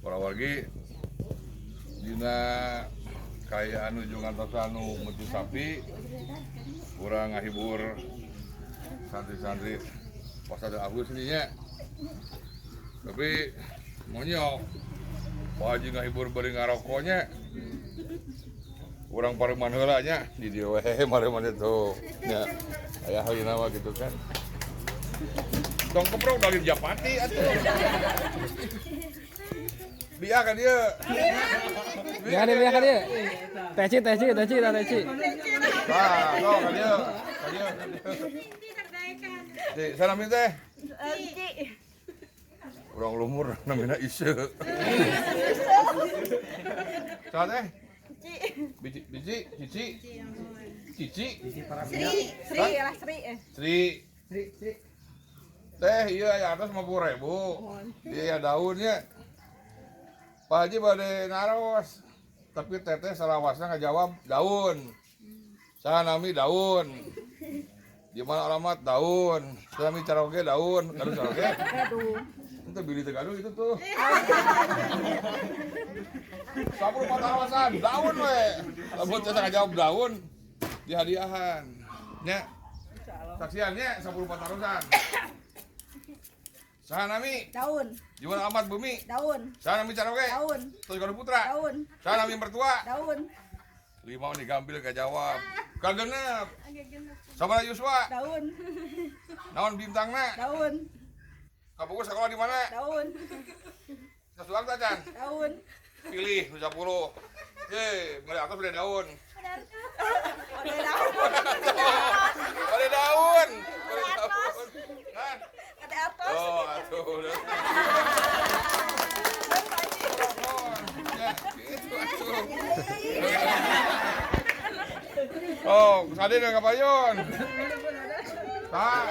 para wargi dina kayak anu jungan anu metu sapi kurang ngahibur santri-santri pas ada Agus ini nya. Tapi monyok Pak Haji ngahibur bari ngarokoknya urang pareman heula nya di dieu we mare-mare tuh nya aya hayeuna mah gitu kan. Tong keprok dari Japati atuh. Dia kan dia. Biar dia. Teci. Ah, no kan dia. Di sana teh. Urang lumur namina Iseu. Saha teh? Cici. Sri. Teh iya ya atas 50.000. Dia daunnya. Pak Haji bade ngaros. Tapi teteh salawasnya ngajawab daun. Sanami daun. Di mana alamat daun. Sanami caroge daun. Kadu caroge. Itu bili tegadu itu tuh. Sapur patarawasan daun we. Lamun teh ngajawab daun di hadiahan. Nya. Saksiannya sapur patarawasan. Sahanami Daun. Jual amat bumi. Daun. Sahanami caroge. Daun. Terus kalau putra. Daun. Sahanami mertua. Daun. 5 digambil gak jawab. Kagenep. Sabaraha Yuswa. Daun. Naon bintangna? Daun. Kapukus sekolah di mana? Daun. Sasuang tacan. Daun. Pilih nu 10. Mari aku sudah daun. Ada daun. Ada daun. Kan? Ada atas. Oh, atuh. Oh, sadin yang kapayun. Tak.